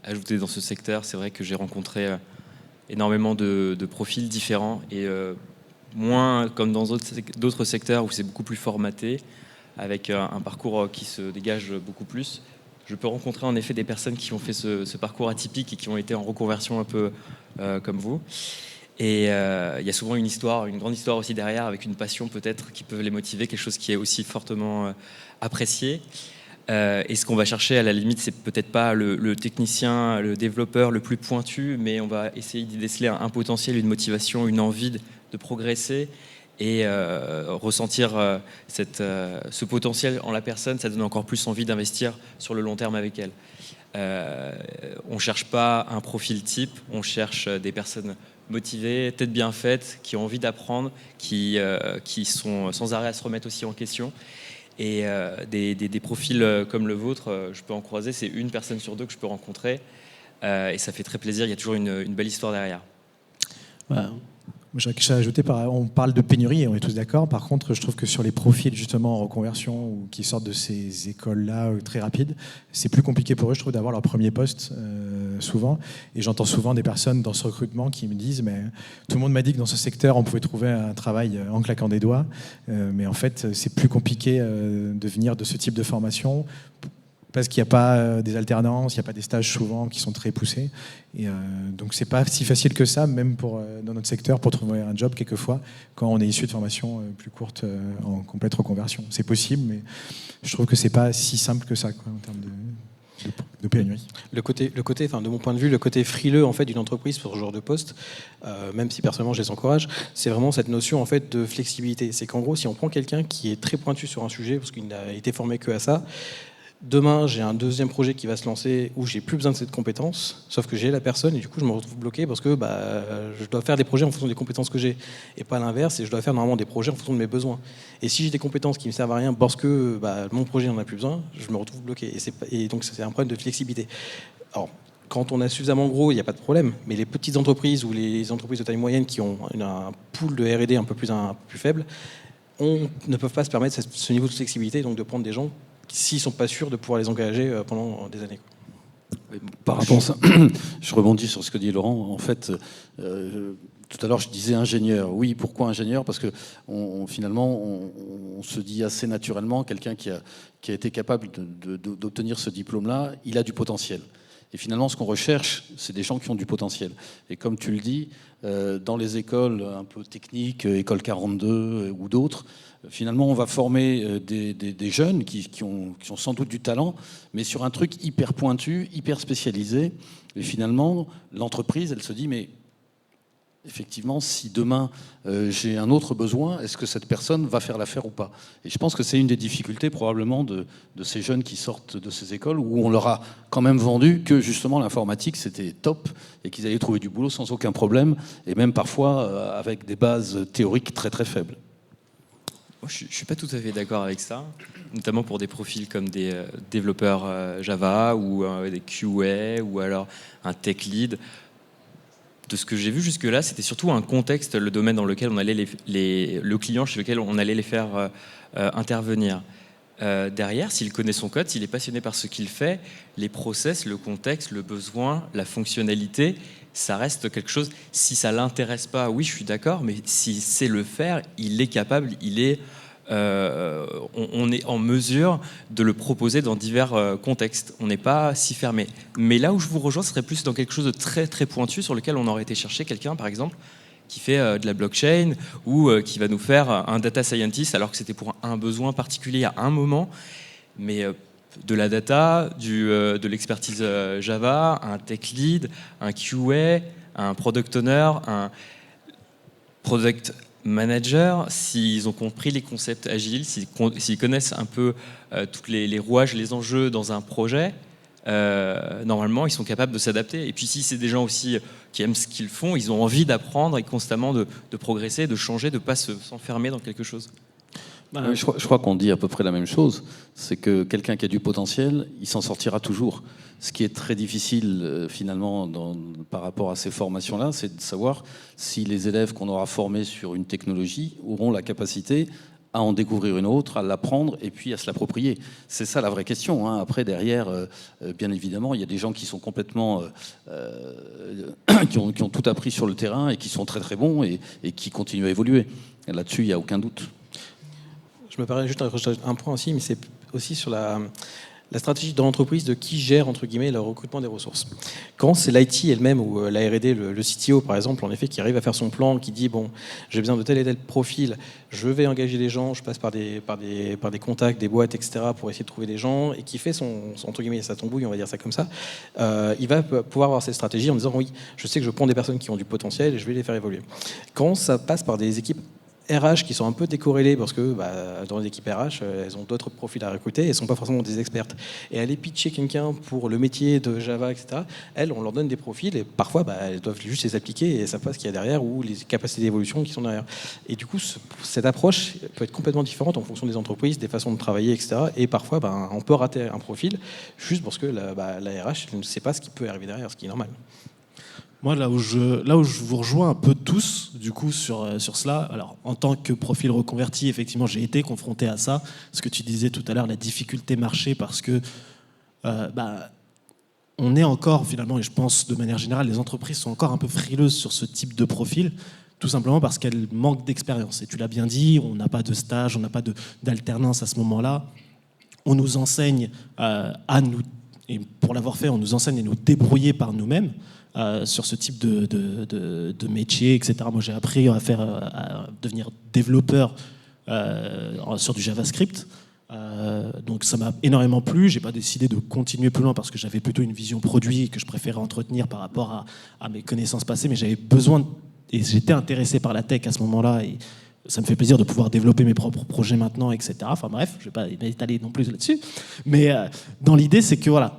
ajouter dans ce secteur, c'est vrai que j'ai rencontré énormément de profils différents et moins comme dans d'autres secteurs où c'est beaucoup plus formaté, avec un parcours qui se dégage beaucoup plus. Je peux rencontrer en effet des personnes qui ont fait ce parcours atypique et qui ont été en reconversion un peu comme vous. Et il y a souvent une grande histoire aussi derrière, avec une passion peut-être qui peut les motiver, quelque chose qui est aussi fortement apprécié. Et ce qu'on va chercher à la limite, c'est peut-être pas le technicien, le développeur le plus pointu, mais on va essayer d'y déceler un potentiel, une motivation, une envie de progresser Et ressentir ce potentiel en la personne, ça donne encore plus envie d'investir sur le long terme avec elle. On ne cherche pas un profil type, on cherche des personnes motivées, tête bien faites, qui ont envie d'apprendre, qui sont sans arrêt à se remettre aussi en question. Et des profils comme le vôtre, je peux en croiser, c'est une personne sur deux que je peux rencontrer. Et ça fait très plaisir, il y a toujours une belle histoire derrière. Voilà. J'ai ajouté, on parle de pénurie et on est tous d'accord. Par contre, je trouve que sur les profils justement en reconversion ou qui sortent de ces écoles-là très rapides, c'est plus compliqué pour eux, je trouve, d'avoir leur premier poste souvent. Et j'entends souvent des personnes dans ce recrutement qui me disent mais tout le monde m'a dit que dans ce secteur, on pouvait trouver un travail en claquant des doigts. Mais en fait, c'est plus compliqué de venir de ce type de formation parce qu'il n'y a pas des alternances, il n'y a pas des stages souvent qui sont très poussés. Et donc c'est pas si facile que ça, même dans notre secteur, pour trouver un job quelquefois, quand on est issu de formations plus courtes en complète reconversion. C'est possible, mais je trouve que c'est pas si simple que ça, quoi, en termes de pénurie. Le côté, de mon point de vue, le côté frileux en fait d'une entreprise pour ce genre de poste, même si personnellement je les encourage, c'est vraiment cette notion en fait de flexibilité. C'est qu'en gros, si on prend quelqu'un qui est très pointu sur un sujet parce qu'il n'a été formé que à ça, demain, j'ai un deuxième projet qui va se lancer où j'ai plus besoin de cette compétence, sauf que j'ai la personne et du coup, je me retrouve bloqué parce que je dois faire des projets en fonction des compétences que j'ai et pas l'inverse. Et je dois faire normalement des projets en fonction de mes besoins. Et si j'ai des compétences qui me servent à rien parce que mon projet n'en a plus besoin, je me retrouve bloqué. Et donc, c'est un problème de flexibilité. Alors, quand on a suffisamment gros, il n'y a pas de problème. Mais les petites entreprises ou les entreprises de taille moyenne qui ont un pool de R&D un peu plus faible, ne peuvent pas se permettre ce niveau de flexibilité, donc de prendre des gens s'ils ne sont pas sûrs de pouvoir les engager pendant des années. Par rapport à ça, je rebondis sur ce que dit Laurent. En fait, tout à l'heure, je disais ingénieur. Oui, pourquoi ingénieur ? Parce que finalement, on se dit assez naturellement, quelqu'un qui a été capable d'obtenir ce diplôme-là, il a du potentiel. Et finalement, ce qu'on recherche, c'est des gens qui ont du potentiel. Et comme tu le dis, dans les écoles un peu techniques, École 42 ou d'autres, finalement, on va former des jeunes qui ont sans doute du talent, mais sur un truc hyper pointu, hyper spécialisé. Et finalement, l'entreprise, elle se dit, mais effectivement, si demain j'ai un autre besoin, est-ce que cette personne va faire l'affaire ou pas ? Et je pense que c'est une des difficultés probablement de ces jeunes qui sortent de ces écoles où on leur a quand même vendu que justement l'informatique c'était top et qu'ils allaient trouver du boulot sans aucun problème et même parfois avec des bases théoriques très très faibles. Moi, je ne suis pas tout à fait d'accord avec ça, notamment pour des profils comme des développeurs Java ou des QA ou alors un tech lead. De ce que j'ai vu jusque-là, c'était surtout un contexte, le domaine dans lequel on allait le client chez lequel on allait les faire intervenir. Derrière, s'il connaît son code, s'il est passionné par ce qu'il fait, les process, le contexte, le besoin, la fonctionnalité, ça reste quelque chose. Si ça l'intéresse pas, oui, je suis d'accord, mais s'il sait le faire, il est capable, on est en mesure de le proposer dans divers contextes. On n'est pas si fermé. Mais là où je vous rejoins, ce serait plus dans quelque chose de très très pointu sur lequel on aurait été chercher quelqu'un, par exemple, qui fait de la blockchain ou qui va nous faire un data scientist alors que c'était pour un besoin particulier à un moment. Mais de la data, de l'expertise Java, un tech lead, un QA, un product owner, un product manager, s'ils ont compris les concepts agiles, s'ils connaissent un peu tous les rouages, les enjeux dans un projet, normalement, ils sont capables de s'adapter. Et puis si c'est des gens aussi qui aiment ce qu'ils font, ils ont envie d'apprendre et constamment de progresser, de changer, de ne pas s'enfermer dans quelque chose. Je crois qu'on dit à peu près la même chose. C'est que quelqu'un qui a du potentiel, il s'en sortira toujours. Ce qui est très difficile finalement par rapport à ces formations-là, c'est de savoir si les élèves qu'on aura formés sur une technologie auront la capacité à en découvrir une autre, à l'apprendre et puis à se l'approprier. C'est ça la vraie question. Après, derrière, bien évidemment, il y a des gens qui sont complètement... qui ont tout appris sur le terrain et qui sont très très bons et qui continuent à évoluer. Et là-dessus, il n'y a aucun doute. Je me permets juste un point aussi, mais c'est aussi sur la stratégie de l'entreprise de qui gère, entre guillemets, le recrutement des ressources. Quand c'est l'IT elle-même ou la R&D, le CTO par exemple, en effet, qui arrive à faire son plan, qui dit bon, j'ai besoin de tel et tel profil, je vais engager des gens, je passe par des contacts, des boîtes, etc., pour essayer de trouver des gens, et qui fait son entre guillemets, sa tambouille, on va dire ça comme ça, il va pouvoir avoir cette stratégie en disant oui, je sais que je prends des personnes qui ont du potentiel et je vais les faire évoluer. Quand ça passe par des équipes RH qui sont un peu décorrélées parce que dans les équipes RH, elles ont d'autres profils à recruter et elles ne sont pas forcément des expertes. Et aller pitcher quelqu'un pour le métier de Java, etc., elles, on leur donne des profils et parfois elles doivent juste les appliquer et elles ne savent pas ce qu'il y a derrière ou les capacités d'évolution qui sont derrière. Et du coup, cette approche peut être complètement différente en fonction des entreprises, des façons de travailler, etc. Et parfois, on peut rater un profil juste parce que la RH ne sait pas ce qui peut arriver derrière, ce qui est normal. Moi, là où je vous rejoins un peu tous, du coup, sur cela, alors, en tant que profil reconverti, effectivement, j'ai été confronté à ça. Ce que tu disais tout à l'heure, la difficulté marché, parce que on est encore, finalement, et je pense, de manière générale, les entreprises sont encore un peu frileuses sur ce type de profil, tout simplement parce qu'elles manquent d'expérience. Et tu l'as bien dit, on n'a pas de stage, on n'a pas d'alternance à ce moment-là. On nous enseigne et pour l'avoir fait, on nous enseigne à nous débrouiller par nous-mêmes. Sur ce type de métier, etc. Moi, j'ai appris à devenir développeur sur du JavaScript. Donc, ça m'a énormément plu. J'ai pas décidé de continuer plus loin parce que j'avais plutôt une vision produit que je préférais entretenir par rapport à mes connaissances passées. Mais j'avais besoin et j'étais intéressé par la tech à ce moment-là. Et ça me fait plaisir de pouvoir développer mes propres projets maintenant, etc. Enfin bref, je ne vais pas m'étaler non plus là-dessus. Mais dans l'idée, c'est que voilà,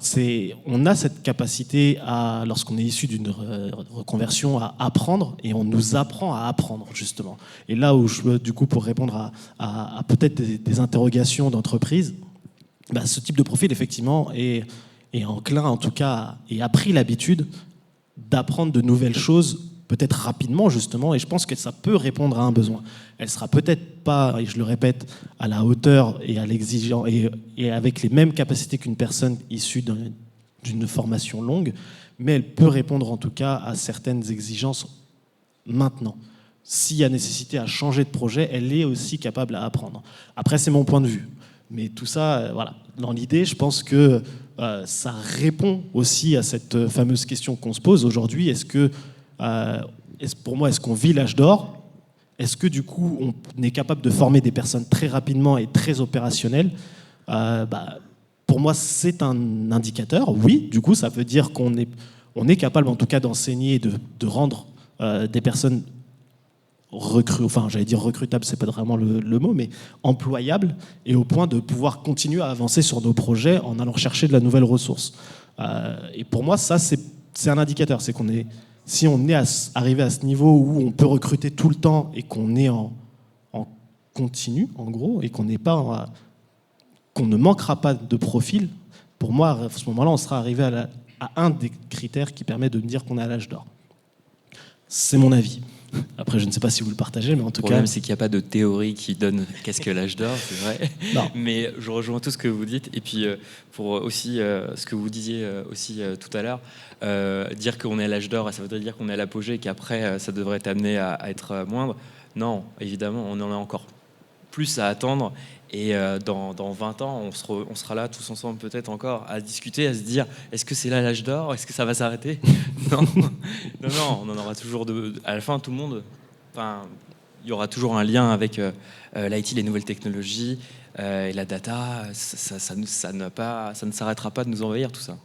on a cette capacité, lorsqu'on est issu d'une reconversion, à apprendre, et on nous apprend à apprendre, justement. Et là où du coup, pour répondre à peut-être des interrogations d'entreprise, ce type de profil, effectivement, est enclin, en tout cas, et a pris l'habitude d'apprendre de nouvelles choses peut-être rapidement, justement, et je pense que ça peut répondre à un besoin. Elle sera peut-être pas, et je le répète, à la hauteur et à l'exigence et avec les mêmes capacités qu'une personne issue d'une formation longue, mais elle peut répondre en tout cas à certaines exigences maintenant. S'il y a nécessité à changer de projet, elle est aussi capable à apprendre. Après, c'est mon point de vue. Mais tout ça, voilà. Dans l'idée, je pense que ça répond aussi à cette fameuse question qu'on se pose aujourd'hui. Pour moi, est-ce qu'on vit l'âge d'or ? Est-ce que du coup, on est capable de former des personnes très rapidement et très opérationnelles ? Pour moi, c'est un indicateur. Oui, du coup, ça veut dire qu'on est capable, en tout cas, d'enseigner, de rendre des personnes recrutables, c'est pas vraiment le mot, mais employables, et au point de pouvoir continuer à avancer sur nos projets en allant chercher de la nouvelle ressource. Et pour moi, ça, c'est un indicateur. C'est si on est arrivé à ce niveau où on peut recruter tout le temps et qu'on est en continu, en gros, et qu'on ne manquera pas de profil, pour moi, à ce moment-là, on sera arrivé à un des critères qui permet de me dire qu'on est à l'âge d'or. C'est mon avis. Après, je ne sais pas si vous le partagez, mais en tout cas... Le problème, c'est qu'il n'y a pas de théorie qui donne qu'est-ce que l'âge d'or, c'est vrai. Non. Mais je rejoins tout ce que vous dites. Et puis, pour aussi ce que vous disiez aussi tout à l'heure, dire qu'on est à l'âge d'or, ça voudrait dire qu'on est à l'apogée et qu'après, ça devrait être amené à être moindre. Non, évidemment, on en a encore plus à attendre. Et dans 20 ans, on sera là tous ensemble peut-être encore à discuter, à se dire est-ce que c'est là l'âge d'or ? Est-ce que ça va s'arrêter ? Non, on en aura toujours à la fin, tout le monde. Enfin, il y aura toujours un lien avec l'IT, les nouvelles technologies et la data. Ça ne s'arrêtera pas de nous envahir, tout ça.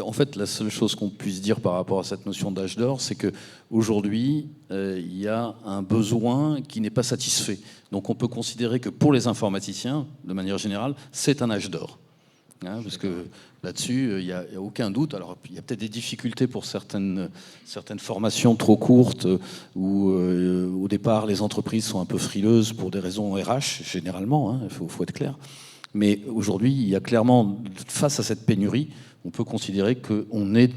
En fait, la seule chose qu'on puisse dire par rapport à cette notion d'âge d'or, c'est qu'aujourd'hui, il y a un besoin qui n'est pas satisfait. Donc on peut considérer que pour les informaticiens, de manière générale, c'est un âge d'or. Parce que là-dessus, il n'y a aucun doute. Alors, il y a peut-être des difficultés pour certaines formations trop courtes où, au départ, les entreprises sont un peu frileuses pour des raisons RH, généralement, il faut être clair. Mais aujourd'hui, il y a clairement, face à cette pénurie, on peut considérer qu'on est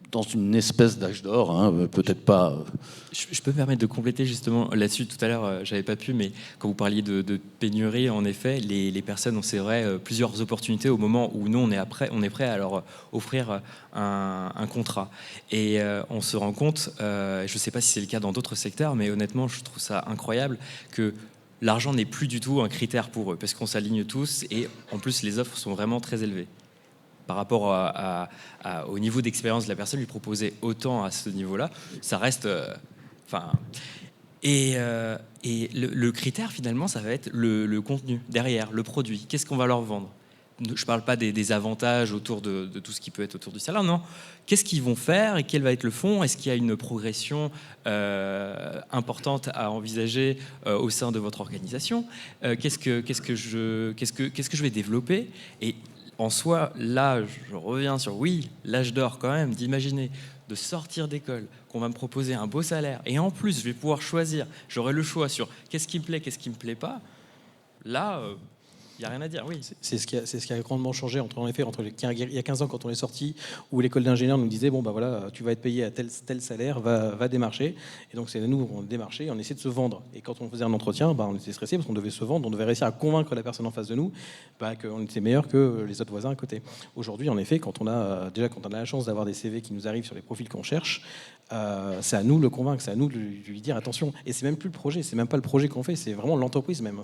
dans une espèce d'âge d'or, peut-être pas... Je peux me permettre de compléter justement là-dessus. Tout à l'heure, j'avais pas pu, mais quand vous parliez de pénurie, en effet, les personnes ont, c'est vrai, plusieurs opportunités au moment où nous, on est prêt à leur offrir un contrat. Et on se rend compte, je ne sais pas si c'est le cas dans d'autres secteurs, mais honnêtement, je trouve ça incroyable que l'argent n'est plus du tout un critère pour eux, parce qu'on s'aligne tous, et en plus, les offres sont vraiment très élevées. Par rapport au niveau d'expérience de la personne, lui proposer autant à ce niveau-là, ça reste... Et le critère, finalement, ça va être le contenu derrière, le produit. Qu'est-ce qu'on va leur vendre ? je ne parle pas des avantages autour de tout ce qui peut être autour du salaire, non. Qu'est-ce qu'ils vont faire et quel va être le fond? Est-ce qu'il y a une progression importante à envisager au sein de votre organisation? Qu'est-ce que je vais développer? Et en soi, là, je reviens sur, oui, l'âge d'or quand même, d'imaginer de sortir d'école, qu'on va me proposer un beau salaire, et en plus, je vais pouvoir choisir, j'aurai le choix sur qu'est-ce qui me plaît, qu'est-ce qui me plaît pas. Là, il n'y a rien à dire, oui. C'est ce qui a grandement changé entre il y a 15 ans quand on est sorti, où l'école d'ingénieur nous disait bon bah voilà, tu vas être payé à tel salaire, va démarcher. Et donc c'est nous on démarchait, on essayait de se vendre. Et quand on faisait un entretien, bah, on était stressé parce qu'on devait se vendre, on devait réussir à convaincre la personne en face de nous qu'on était meilleur que les autres voisins à côté. Aujourd'hui, en effet, quand on a la chance d'avoir des CV qui nous arrivent sur les profils qu'on cherche, c'est à nous de le convaincre, c'est à nous de lui dire attention. Et c'est même plus le projet, c'est même pas le projet qu'on fait, c'est vraiment l'entreprise même.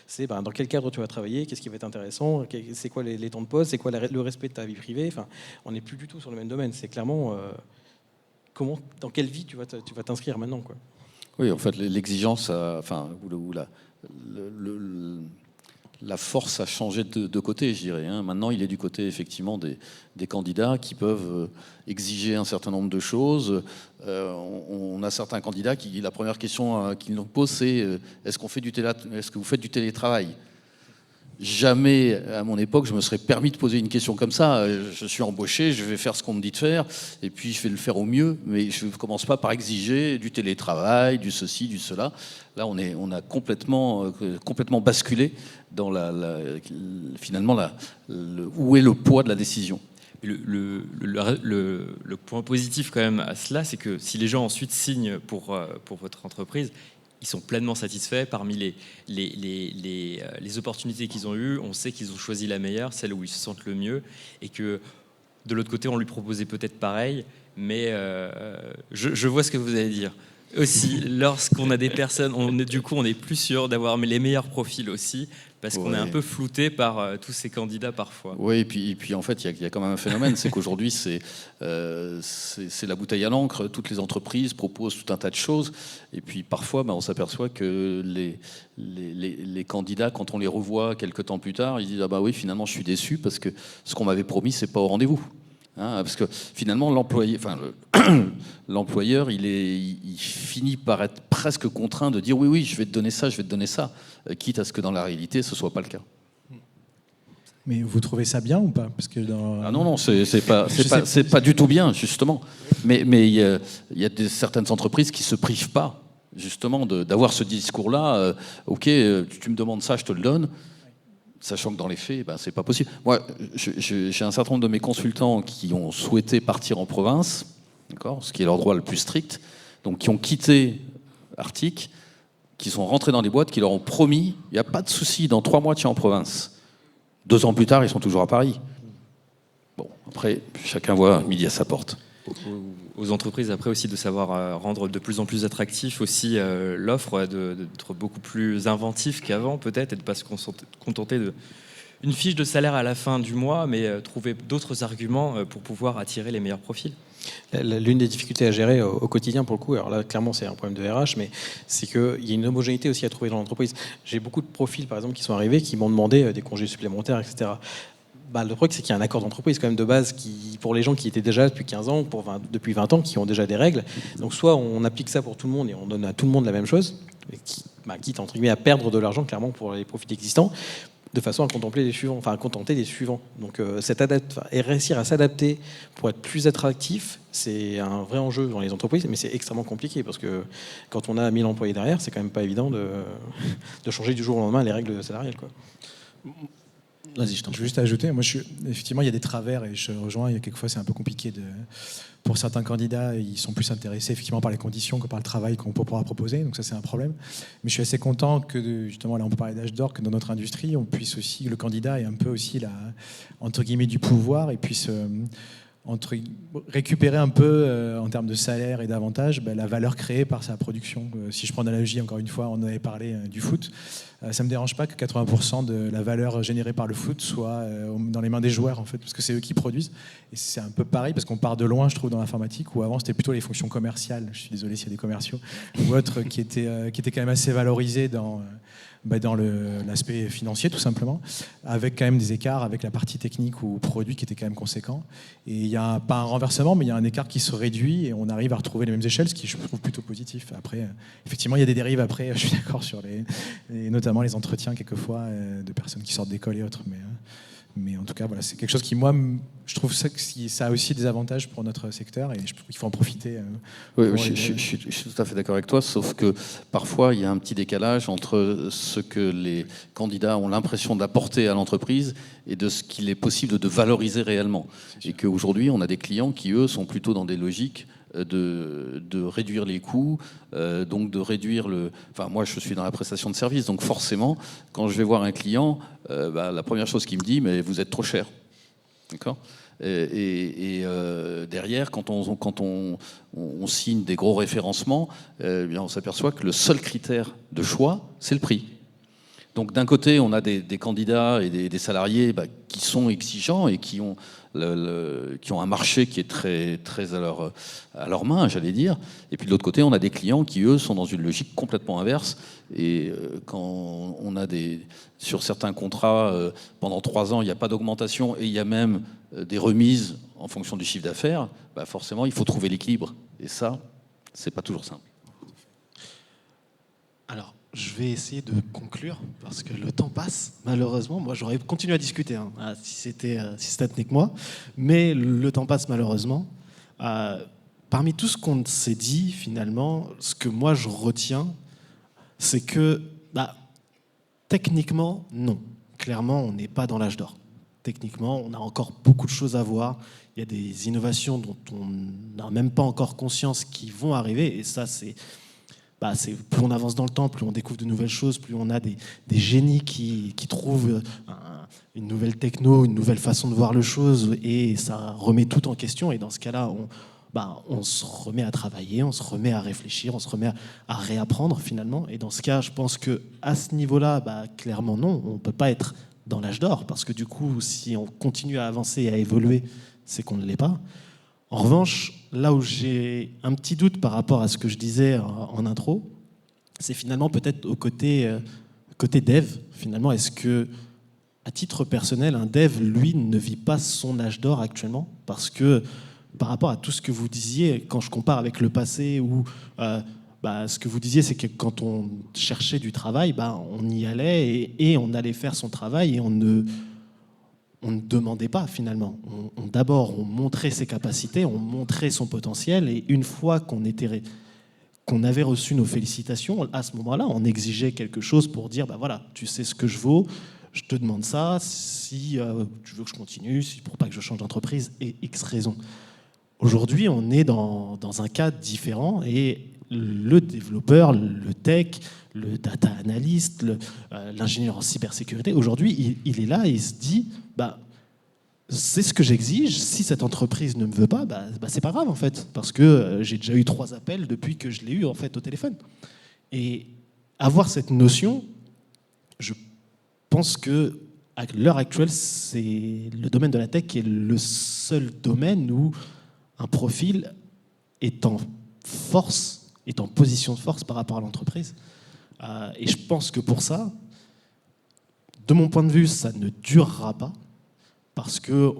C'est dans quel cadre tu vas travailler, qu'est-ce qui va être intéressant, c'est quoi les temps de pause, c'est quoi le respect de ta vie privée. Enfin, on n'est plus du tout sur le même domaine. C'est clairement dans quelle vie tu vas t'inscrire maintenant, quoi. Oui, en fait, l'exigence, la force a changé de côté, je dirais. Maintenant, il est du côté, effectivement, des candidats qui peuvent exiger un certain nombre de choses. On a certains candidats la première question qu'ils nous posent, c'est est-ce que vous faites du télétravail ? Jamais, à mon époque, je me serais permis de poser une question comme ça. Je suis embauché, je vais faire ce qu'on me dit de faire, et puis je vais le faire au mieux, mais je ne commence pas par exiger du télétravail, du ceci, du cela. Là, on a complètement basculé dans finalement où est le poids de la décision. Le point positif quand même à cela, c'est que si les gens ensuite signent pour votre entreprise, ils sont pleinement satisfaits. Parmi les opportunités qu'ils ont eues, on sait qu'ils ont choisi la meilleure, celle où ils se sentent le mieux, et que de l'autre côté, on lui proposait peut-être pareil, mais je vois ce que vous allez dire. Aussi, lorsqu'on a des personnes, on est plus sûr d'avoir les meilleurs profils aussi, parce qu'on est un peu flouté par tous ces candidats parfois. Oui, et puis en fait, il y a quand même un phénomène, c'est qu'aujourd'hui, c'est la bouteille à l'encre. Toutes les entreprises proposent tout un tas de choses, et puis parfois, on s'aperçoit que les candidats, quand on les revoit quelques temps plus tard, ils disent ah bah oui, finalement, je suis déçu parce que ce qu'on m'avait promis, c'est pas au rendez-vous. Parce que finalement, l'employeur, il finit par être presque contraint de dire oui, je vais te donner ça, quitte à ce que dans la réalité, ce soit pas le cas. Mais vous trouvez ça bien ou pas? Parce que non, c'est pas du tout bien, justement. Mais il y a certaines entreprises qui se privent pas, justement, d'avoir ce discours-là. Ok, tu me demandes ça, je te le donne. Sachant que dans les faits, c'est pas possible. Moi, j'ai un certain nombre de mes consultants qui ont souhaité partir en province, d'accord, ce qui est leur droit le plus strict, donc qui ont quitté Arctic, qui sont rentrés dans les boîtes, qui leur ont promis, il n'y a pas de souci, dans 3 mois, tu es en province. 2 ans plus tard, ils sont toujours à Paris. Bon, après, chacun voit midi à sa porte. Aux entreprises après aussi de savoir rendre de plus en plus attractif aussi l'offre, d'être beaucoup plus inventif qu'avant peut-être, et de ne pas se contenter d'une fiche de salaire à la fin du mois, mais trouver d'autres arguments pour pouvoir attirer les meilleurs profils. L'une des difficultés à gérer au quotidien, pour le coup, alors là, clairement, c'est un problème de RH, mais c'est qu'il y a une homogénéité aussi à trouver dans l'entreprise. J'ai beaucoup de profils, par exemple, qui sont arrivés, qui m'ont demandé des congés supplémentaires, etc. Le truc, c'est qu'il y a un accord d'entreprise quand même de base pour les gens qui étaient déjà depuis 15 ans, depuis 20 ans, qui ont déjà des règles. Donc soit on applique ça pour tout le monde et on donne à tout le monde la même chose, quitte entre guillemets à perdre de l'argent clairement pour les profils existants, de façon à contenter les suivants. Donc réussir à s'adapter pour être plus attractif, c'est un vrai enjeu dans les entreprises, mais c'est extrêmement compliqué parce que quand on a 1000 employés derrière, c'est quand même pas évident de changer du jour au lendemain les règles salariales, quoi. Vas-y, je veux juste ajouter, effectivement, il y a des travers et je rejoins, il y a quelquefois c'est un peu compliqué pour certains candidats, ils sont plus intéressés effectivement par les conditions que par le travail qu'on pourra proposer, donc ça c'est un problème. Mais je suis assez content que justement, là on peut parler d'âge d'or, que dans notre industrie, on puisse aussi, le candidat ait un peu aussi entre guillemets du pouvoir et puisse récupérer un peu en termes de salaire et d'avantages la valeur créée par sa production. Si je prends l'analogie, encore une fois, on avait parlé du foot, ça ne me dérange pas que 80% de la valeur générée par le foot soit dans les mains des joueurs, en fait, parce que c'est eux qui produisent. Et c'est un peu pareil, parce qu'on part de loin, je trouve, dans l'informatique, où avant, c'était plutôt les fonctions commerciales, je suis désolé s'il y a des commerciaux, ou autres, qui étaient quand même assez valorisées dans dans l'aspect financier tout simplement, avec quand même des écarts avec la partie technique ou produit qui était quand même conséquent. Et il n'y a pas un renversement, mais il y a un écart qui se réduit et on arrive à retrouver les mêmes échelles, ce qui je trouve plutôt positif. Après, effectivement, il y a des dérives après, je suis d'accord sur et notamment les entretiens quelquefois de personnes qui sortent d'école et autres. Mais en tout cas, voilà, c'est quelque chose qui, moi, je trouve ça a aussi des avantages pour notre secteur et je trouve qu'il faut en profiter. Oui, je suis tout à fait d'accord avec toi, sauf que parfois, il y a un petit décalage entre ce que les candidats ont l'impression d'apporter à l'entreprise et de ce qu'il est possible de valoriser réellement. Et qu'aujourd'hui, on a des clients qui, eux, sont plutôt dans des logiques de réduire les coûts, donc de réduire le... Enfin, moi, je suis dans la prestation de service, donc forcément, quand je vais voir un client, la première chose qu'il me dit, mais vous êtes trop cher. D'accord ? Et derrière, quand on signe des gros référencements, bien, on s'aperçoit que le seul critère de choix, c'est le prix. Donc d'un côté, on a des candidats et des salariés qui sont exigeants et qui ont un marché qui est très, très à leur main, j'allais dire. Et puis de l'autre côté, on a des clients qui, eux, sont dans une logique complètement inverse. Et quand on a sur certains contrats, pendant 3 ans, il n'y a pas d'augmentation et il y a même des remises en fonction du chiffre d'affaires, forcément, il faut trouver l'équilibre. Et ça, c'est pas toujours simple. Alors, je vais essayer de conclure parce que le temps passe. Malheureusement, moi j'aurais continué à discuter si c'était avec moi, mais le temps passe malheureusement. Parmi tout ce qu'on s'est dit, finalement, ce que moi je retiens, c'est que techniquement, non. Clairement, on n'est pas dans l'âge d'or. Techniquement, on a encore beaucoup de choses à voir. Il y a des innovations dont on n'a même pas encore conscience qui vont arriver, et ça, c'est plus on avance dans le temps, plus on découvre de nouvelles choses, plus on a des génies qui trouvent une nouvelle techno, une nouvelle façon de voir les choses, et ça remet tout en question. Et dans ce cas-là, on se remet à travailler, on se remet à réfléchir, on se remet à réapprendre finalement. Et dans ce cas, je pense qu'à ce niveau-là, clairement non, on ne peut pas être dans l'âge d'or, parce que du coup, si on continue à avancer et à évoluer, c'est qu'on ne l'est pas. En revanche, là où j'ai un petit doute par rapport à ce que je disais en intro, c'est finalement peut-être au côté dev. Finalement, est-ce que, à titre personnel, un dev, lui, ne vit pas son âge d'or actuellement? Parce que par rapport à tout ce que vous disiez, quand je compare avec le passé, où ce que vous disiez, c'est que quand on cherchait du travail, on y allait et on allait faire son travail et on ne demandait pas finalement. D'abord, on montrait ses capacités, on montrait son potentiel, et une fois qu'on avait reçu nos félicitations, à ce moment-là, on exigeait quelque chose pour dire, voilà, tu sais ce que je vaux, je te demande ça, si tu veux que je continue, si pour pas que je change d'entreprise, et X raisons. Aujourd'hui, on est dans un cadre différent, et le développeur, le tech, le data analyst, l'ingénieur en cybersécurité, aujourd'hui, il est là et il se dit, c'est ce que j'exige. Si cette entreprise ne me veut pas, c'est pas grave en fait, parce que j'ai déjà eu 3 appels depuis que je l'ai eu en fait au téléphone. Et avoir cette notion, je pense que à l'heure actuelle, c'est le domaine de la tech qui est le seul domaine où un profil est en force, est en position de force par rapport à l'entreprise. Et je pense que pour ça, de mon point de vue, ça ne durera pas, parce que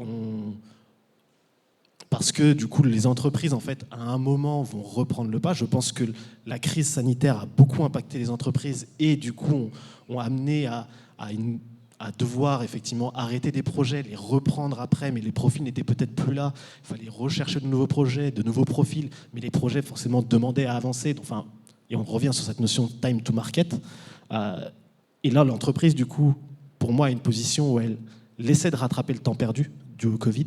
du coup, les entreprises, en fait, à un moment, vont reprendre le pas. Je pense que la crise sanitaire a beaucoup impacté les entreprises et du coup, ont amené à devoir effectivement arrêter des projets, les reprendre après, mais les profils n'étaient peut-être plus là. Il fallait rechercher de nouveaux projets, de nouveaux profils, mais les projets forcément demandaient à avancer. Et on revient sur cette notion de time to market. Et là, l'entreprise, du coup, pour moi, a une position où elle essaie de rattraper le temps perdu dû au Covid.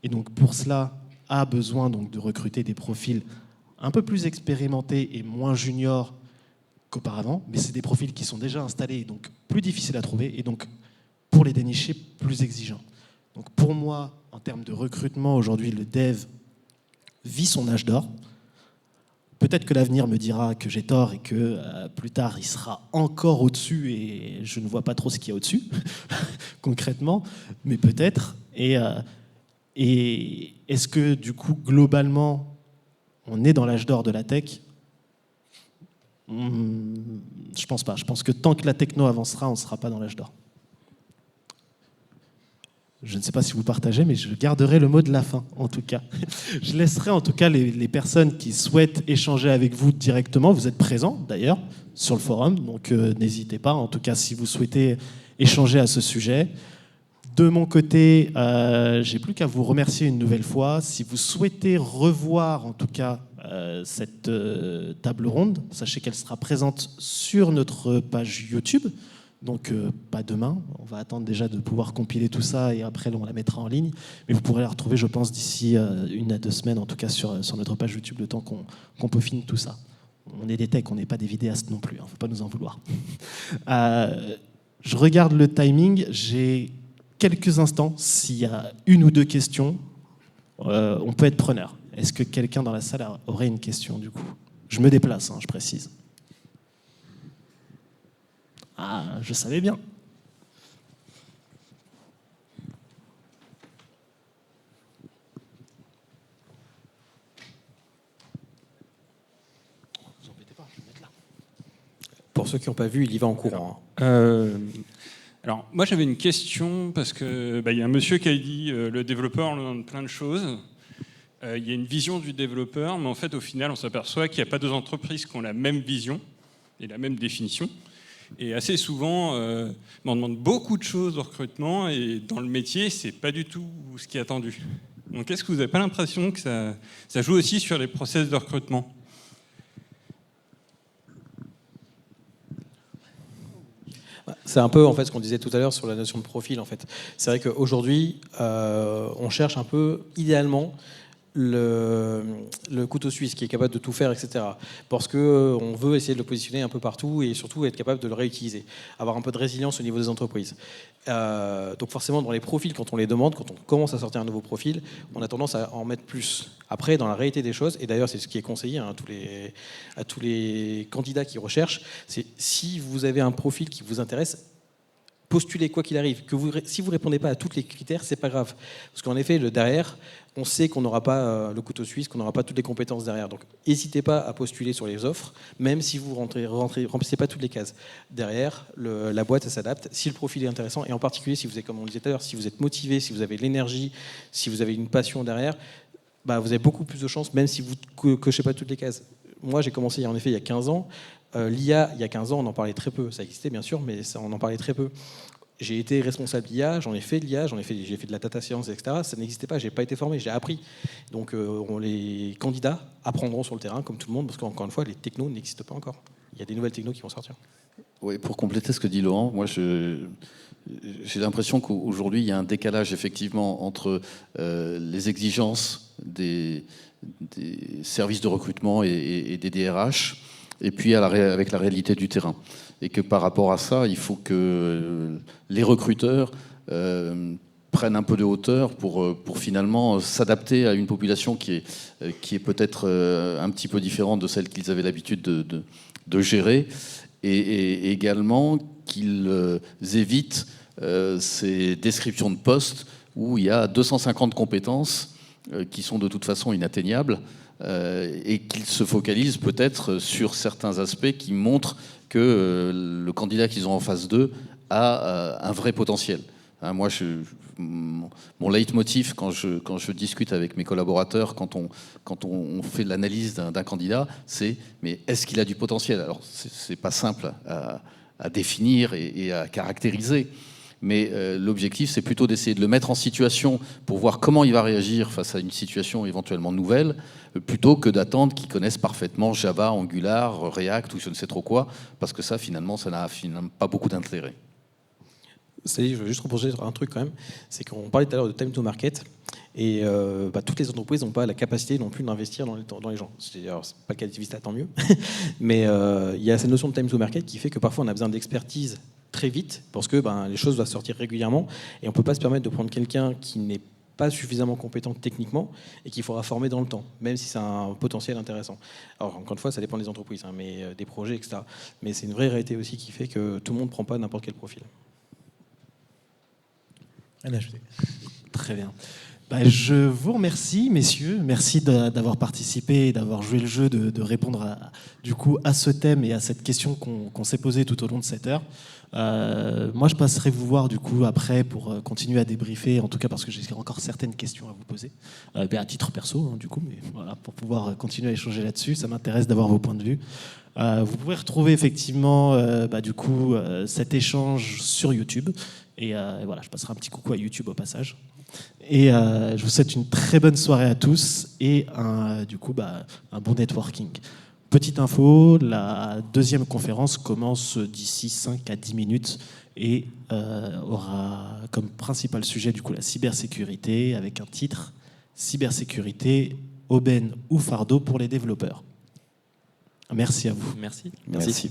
Et donc, pour cela, a besoin donc, de recruter des profils un peu plus expérimentés et moins juniors qu'auparavant. Mais c'est des profils qui sont déjà installés, donc plus difficiles à trouver. Et donc, pour les dénicher, plus exigeants. Donc, pour moi, en termes de recrutement, aujourd'hui, le dev vit son âge d'or. Peut-être que l'avenir me dira que j'ai tort et que plus tard, il sera encore au-dessus et je ne vois pas trop ce qu'il y a au-dessus, concrètement, mais peut-être. Et est-ce que, du coup, globalement, on est dans l'âge d'or de la tech? Je pense pas. Je pense que tant que la techno avancera, on ne sera pas dans l'âge d'or. Je ne sais pas si vous partagez, mais je garderai le mot de la fin, en tout cas. Je laisserai en tout cas les personnes qui souhaitent échanger avec vous directement. Vous êtes présents, d'ailleurs, sur le forum, donc n'hésitez pas. En tout cas, si vous souhaitez échanger à ce sujet. De mon côté, j'ai plus qu'à vous remercier une nouvelle fois. Si vous souhaitez revoir, en tout cas, cette table ronde, sachez qu'elle sera présente sur notre page YouTube. Donc, pas demain. On va attendre déjà de pouvoir compiler tout ça et après, on la mettra en ligne. Mais vous pourrez la retrouver, je pense, d'ici 1 à 2 semaines, en tout cas sur notre page YouTube, le temps qu'on peaufine tout ça. On est des techs, on n'est pas des vidéastes non plus. Il ne faut pas nous en vouloir. Je regarde le timing. J'ai quelques instants. S'il y a 1 ou 2 questions, on peut être preneur. Est-ce que quelqu'un dans la salle aurait une question, du coup ? Je me déplace, je précise. Ah, je savais bien. Vous embêtez pas, je vais mettre là. Pour ceux qui n'ont pas vu, il y va en courant. Alors, moi, j'avais une question parce que y a un monsieur qui a dit le développeur, on lui demande plein de choses. Il y a une vision du développeur, mais en fait, au final, on s'aperçoit qu'il n'y a pas 2 entreprises qui ont la même vision et la même définition. Et assez souvent, on demande beaucoup de choses au recrutement et dans le métier, c'est pas du tout ce qui est attendu. Donc, est-ce que vous n'avez pas l'impression que ça joue aussi sur les process de recrutement ? C'est un peu en fait ce qu'on disait tout à l'heure sur la notion de profil. En fait, c'est vrai qu'aujourd'hui, on cherche un peu idéalement le couteau suisse qui est capable de tout faire, etc. Parce qu'on veut essayer de le positionner un peu partout et surtout être capable de le réutiliser, avoir un peu de résilience au niveau des entreprises. Donc forcément, dans les profils, quand on les demande, quand on commence à sortir un nouveau profil, on a tendance à en mettre plus. Après, dans la réalité des choses, et d'ailleurs c'est ce qui est conseillé à tous les candidats qui recherchent, c'est si vous avez un profil qui vous intéresse, postulez quoi qu'il arrive. Si vous ne répondez pas à tous les critères, c'est pas grave. Parce qu'en effet, derrière, on sait qu'on n'aura pas le couteau suisse, qu'on n'aura pas toutes les compétences derrière. Donc, n'hésitez pas à postuler sur les offres, même si vous remplissez pas toutes les cases. Derrière, la boîte, ça s'adapte. Si le profil est intéressant, et en particulier, si vous êtes, comme on le disait tout à l'heure, si vous êtes motivé, si vous avez de l'énergie, si vous avez une passion derrière, vous avez beaucoup plus de chances, même si vous ne cochez pas toutes les cases. Moi, j'ai commencé en effet il y a 15 ans. L'IA, il y a 15 ans, on en parlait très peu. Ça existait bien sûr, mais on en parlait très peu. J'ai été responsable d'IA, j'en ai fait de l'IA, j'ai fait de la data science, etc. Ça n'existait pas, j'ai pas été formé, j'ai appris. Donc les candidats apprendront sur le terrain, comme tout le monde, parce qu'encore une fois, les technos n'existent pas encore. Il y a des nouvelles technos qui vont sortir. Oui, pour compléter ce que dit Laurent, moi j'ai l'impression qu'aujourd'hui il y a un décalage effectivement entre les exigences des services de recrutement et des DRH, et puis avec la réalité du terrain. Et que par rapport à ça, il faut que les recruteurs prennent un peu de hauteur pour finalement s'adapter à une population qui est peut-être un petit peu différente de celle qu'ils avaient l'habitude de gérer, et également qu'ils évitent ces descriptions de postes où il y a 250 compétences qui sont de toute façon inatteignables, et qu'ils se focalisent peut-être sur certains aspects qui montrent que le candidat qu'ils ont en face d'eux a un vrai potentiel. Moi, mon leitmotiv quand je discute avec mes collaborateurs, quand on fait l'analyse d'un candidat, c'est mais est-ce qu'il a du potentiel ? Alors, c'est pas simple à définir et à caractériser. Mais l'objectif, c'est plutôt d'essayer de le mettre en situation pour voir comment il va réagir face à une situation éventuellement nouvelle, plutôt que d'attendre qu'il connaisse parfaitement Java, Angular, React ou je ne sais trop quoi, parce que ça, finalement, ça n'a finalement pas beaucoup d'intérêt. Je veux juste reposer un truc quand même, c'est qu'on parlait tout à l'heure de time to market, et toutes les entreprises n'ont pas la capacité non plus d'investir dans les gens. Alors, c'est pas le cas d'Ivista, tant mieux, mais il y a cette notion de time to market qui fait que parfois on a besoin d'expertise très vite, parce que les choses doivent sortir régulièrement, et on ne peut pas se permettre de prendre quelqu'un qui n'est pas suffisamment compétent techniquement et qu'il faudra former dans le temps, même si c'est un potentiel intéressant. Alors, encore une fois, ça dépend des entreprises, mais des projets, etc. Mais c'est une vraie réalité aussi qui fait que tout le monde ne prend pas n'importe quel profil. Très bien. Je vous remercie, messieurs. Merci d'avoir participé et d'avoir joué le jeu, de répondre à ce thème et à cette question qu'on s'est posée tout au long de cette heure. Moi, je passerai vous voir du coup après pour continuer à débriefer, en tout cas parce que j'ai encore certaines questions à vous poser, à titre perso, du coup, mais voilà, pour pouvoir continuer à échanger là-dessus. Ça m'intéresse d'avoir vos points de vue. Vous pouvez retrouver effectivement cet échange sur YouTube. Et voilà, je passerai un petit coucou à YouTube au passage. Et je vous souhaite une très bonne soirée à tous et un bon networking. Petite info, la deuxième conférence commence d'ici 5 à 10 minutes et aura comme principal sujet du coup la cybersécurité avec un titre « Cybersécurité, aubaine ou fardeau pour les développeurs ». Merci à vous. Merci. Merci.